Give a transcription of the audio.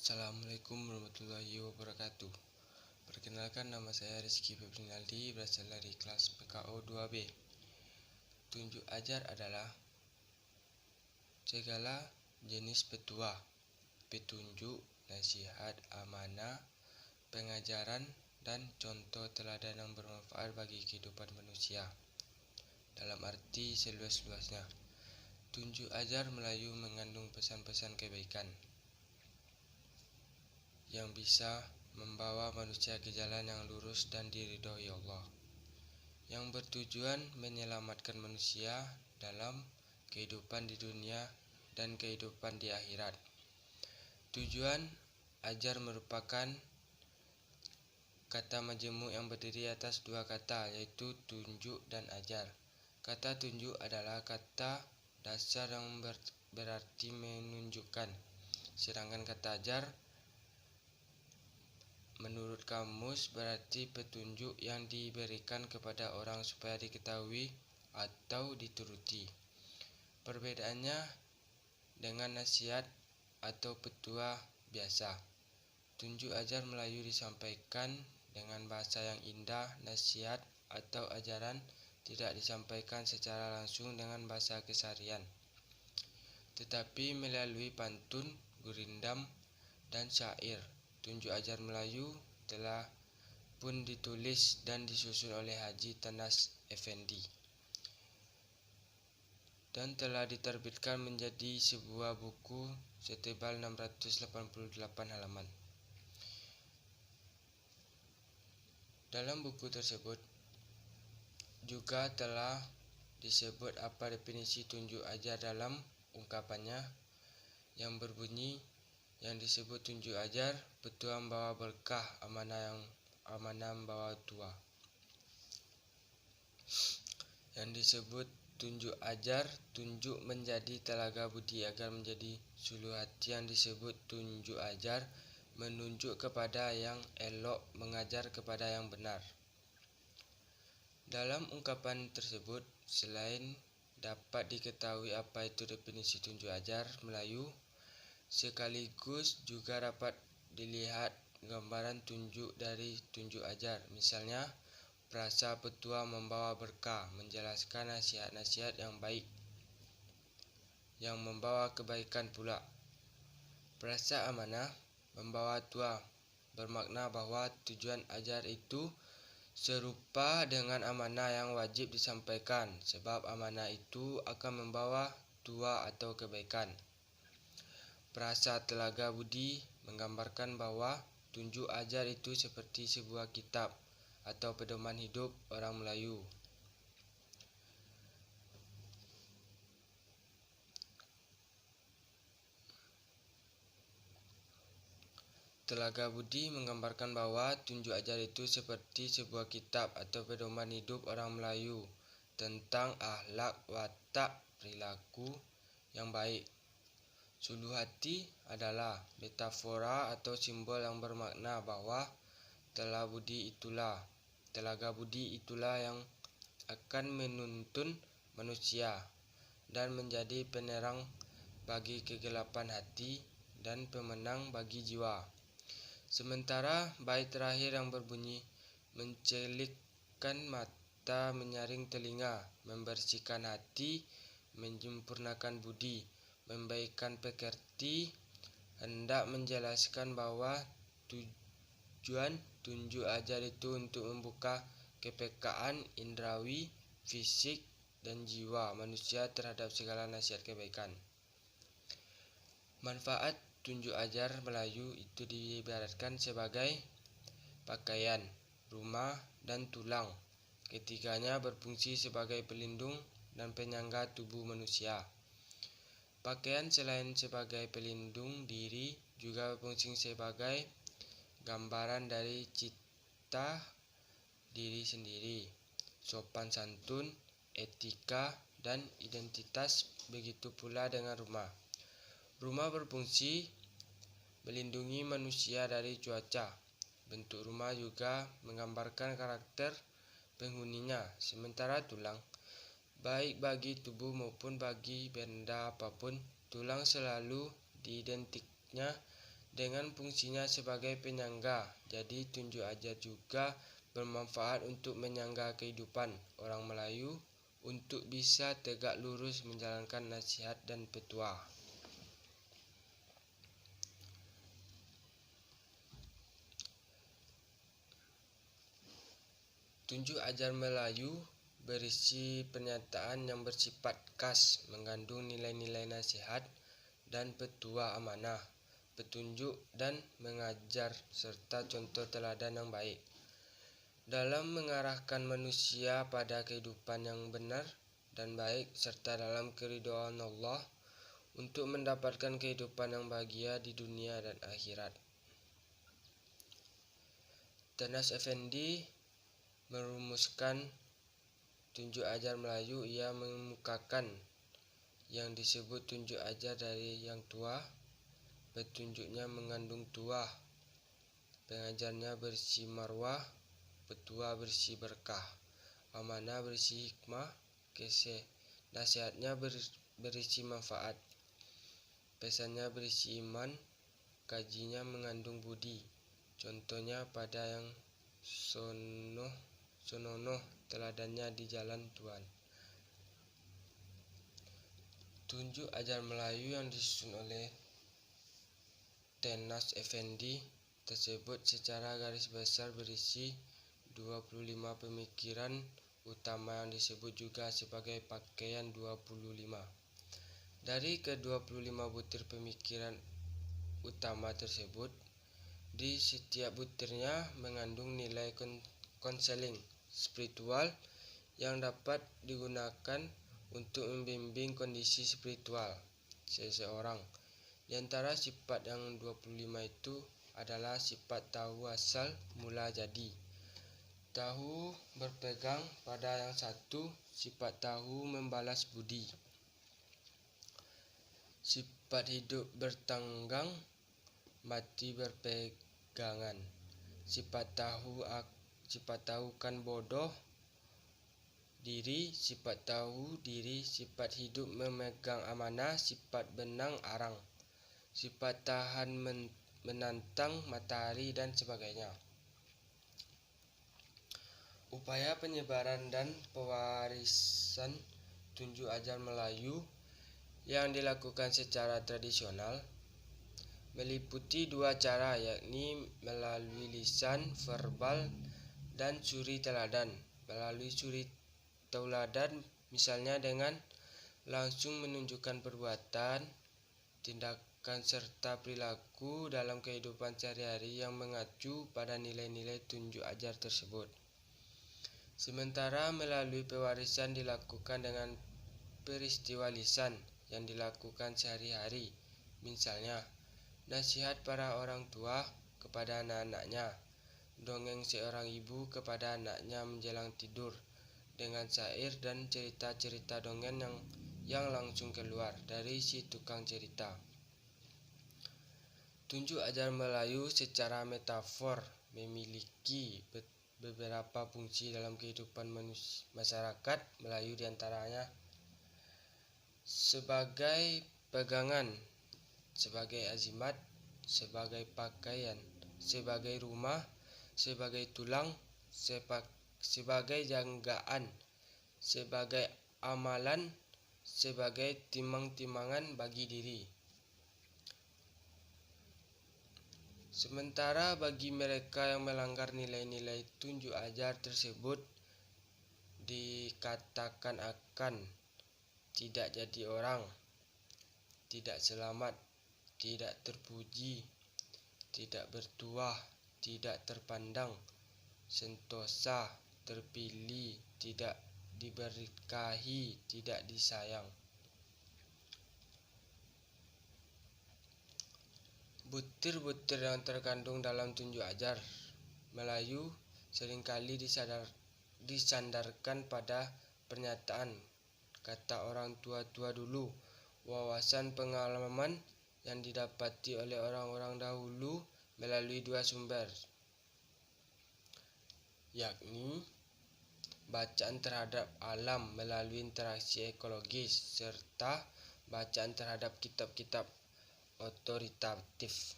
Assalamualaikum warahmatullahi wabarakatuh. Perkenalkan, nama saya Rizky Febrinaldi, berasal dari kelas PKO 2B. Tunjuk ajar adalah segala jenis petunjuk, nasihat, amanah, pengajaran, dan contoh teladan yang bermanfaat bagi kehidupan manusia. Dalam arti seluas-luasnya, tunjuk ajar Melayu mengandung pesan-pesan kebaikan yang bisa membawa manusia ke jalan yang lurus dan diridhoi Allah, yang bertujuan menyelamatkan manusia dalam kehidupan di dunia dan kehidupan di akhirat. Tujuan ajar merupakan kata majemuk yang berdiri atas dua kata, yaitu tunjuk dan ajar. Kata tunjuk adalah kata dasar yang berarti menunjukkan, sedangkan kata ajar menurut kamus berarti petunjuk yang diberikan kepada orang supaya diketahui atau dituruti. Perbedaannya dengan nasihat atau petua biasa, tunjuk ajar Melayu disampaikan dengan bahasa yang indah. Nasihat atau ajaran tidak disampaikan secara langsung dengan bahasa keseharian, tetapi melalui pantun, gurindam, dan syair. Tunjuk ajar Melayu telah pun ditulis dan disusun oleh Haji Tanas Effendi dan telah diterbitkan menjadi sebuah buku setebal 688 halaman. Dalam buku tersebut juga telah disebut apa definisi tunjuk ajar dalam ungkapannya yang berbunyi, yang disebut tunjuk ajar, petua membawa berkah, amanah membawa tua. Yang disebut tunjuk ajar, tunjuk menjadi telaga budi agar menjadi suluh hati. Yang disebut tunjuk ajar, menunjuk kepada yang elok, mengajar kepada yang benar. Dalam ungkapan tersebut, selain dapat diketahui apa itu definisi tunjuk ajar Melayu, sekaligus juga dapat dilihat gambaran tunjuk dari tunjuk ajar. Misalnya, frasa petua membawa berkah menjelaskan nasihat-nasihat yang baik yang membawa kebaikan pula. Frasa amanah membawa tua bermakna bahwa tujuan ajar itu serupa dengan amanah yang wajib disampaikan, sebab amanah itu akan membawa tua atau kebaikan. Frasa telaga budi menggambarkan bahwa tunjuk ajar itu seperti sebuah kitab atau pedoman hidup orang Melayu. Telaga budi menggambarkan bahwa tunjuk ajar itu seperti sebuah kitab atau pedoman hidup orang Melayu tentang akhlak, watak, perilaku yang baik. Suluh hati adalah metafora atau simbol yang bermakna bahwa telaga budi itulah yang akan menuntun manusia dan menjadi penerang bagi kegelapan hati dan pemenang bagi jiwa. Sementara bait terakhir yang berbunyi, mencelikkan mata, menyaring telinga, membersihkan hati, menyempurnakan budi, membaikkan pekerti, hendak menjelaskan bahwa tujuan tunjuk ajar itu untuk membuka kepekaan indrawi, fisik, dan jiwa manusia terhadap segala nasihat kebaikan. Manfaat tunjuk ajar Melayu itu diibaratkan sebagai pakaian, rumah, dan tulang. Ketiganya berfungsi sebagai pelindung dan penyangga tubuh manusia. Pakaian selain sebagai pelindung diri juga berfungsi sebagai gambaran dari cita diri sendiri, sopan santun, etika, dan identitas. Begitu pula dengan rumah. Rumah berfungsi melindungi manusia dari cuaca. Bentuk rumah juga menggambarkan karakter penghuninya. Sementara tulang, baik bagi tubuh maupun bagi benda apapun, tulang selalu diidentiknya dengan fungsinya sebagai penyangga. Jadi tunjuk ajar juga bermanfaat untuk menyangga kehidupan orang Melayu untuk bisa tegak lurus menjalankan nasihat dan petua. Tunjuk ajar Melayu berisi pernyataan yang bersifat khas, mengandung nilai-nilai nasihat dan petua amanah, petunjuk dan mengajar serta contoh teladan yang baik dalam mengarahkan manusia pada kehidupan yang benar dan baik serta dalam keridhaan Allah untuk mendapatkan kehidupan yang bahagia di dunia dan akhirat. Tenas Effendi merumuskan tunjuk ajar Melayu. Ia mengemukakan yang disebut tunjuk ajar dari yang tua. Petunjuknya mengandung tuah, pengajarnya berisi marwah, petua berisi berkah, amanah berisi hikmah, nasihatnya berisi manfaat, pesannya berisi iman, kajinya mengandung budi, contohnya pada yang sononoh, teladannya di jalan Tuhan. Tunjuk ajar Melayu yang disusun oleh Tenas Effendi tersebut secara garis besar berisi 25 pemikiran utama yang disebut juga sebagai pakaian 25. Dari ke-25 butir pemikiran utama tersebut, di setiap butirnya mengandung nilai konseling spiritual yang dapat digunakan untuk membimbing kondisi spiritual seseorang. Di antara sifat yang 25 itu adalah sifat tahu asal mula jadi, tahu berpegang pada yang satu, sifat tahu membalas budi, sifat hidup bertanggang, mati berpegangan, sifat tahu kan bodoh diri, sifat tahu diri, sifat hidup memegang amanah, sifat benang arang, sifat tahan menantang matahari dan sebagainya. Upaya penyebaran dan pewarisan tunjuk ajar Melayu yang dilakukan secara tradisional meliputi dua cara, yakni melalui lisan verbal dan suri teladan. Melalui suri teladan misalnya dengan langsung menunjukkan perbuatan, tindakan serta perilaku dalam kehidupan sehari-hari yang mengacu pada nilai-nilai tunjuk ajar tersebut. Sementara melalui pewarisan dilakukan dengan peristiwa lisan yang dilakukan sehari-hari, misalnya nasihat para orang tua kepada anak-anaknya, dongeng seorang ibu kepada anaknya menjelang tidur, dengan syair dan cerita-cerita dongeng yang langsung keluar dari si tukang cerita. Tunjuk ajar Melayu secara metafor memiliki beberapa fungsi dalam kehidupan masyarakat Melayu, diantaranya sebagai pegangan, sebagai azimat, sebagai pakaian, sebagai rumah, sebagai tulang, sebagai janggaan, sebagai amalan, sebagai timang-timangan bagi diri. Sementara bagi mereka yang melanggar nilai-nilai tunjuk ajar tersebut dikatakan akan tidak jadi orang, tidak selamat, tidak terpuji, tidak bertuah, tidak terpandang, sentosa, terpilih, tidak diberkahi, tidak disayang. Butir-butir yang terkandung dalam tunjuk ajar Melayu seringkali disandarkan pada pernyataan kata orang tua-tua dulu, wawasan pengalaman yang didapati oleh orang-orang dahulu melalui dua sumber, yakni bacaan terhadap alam melalui interaksi ekologis serta bacaan terhadap kitab-kitab otoritatif.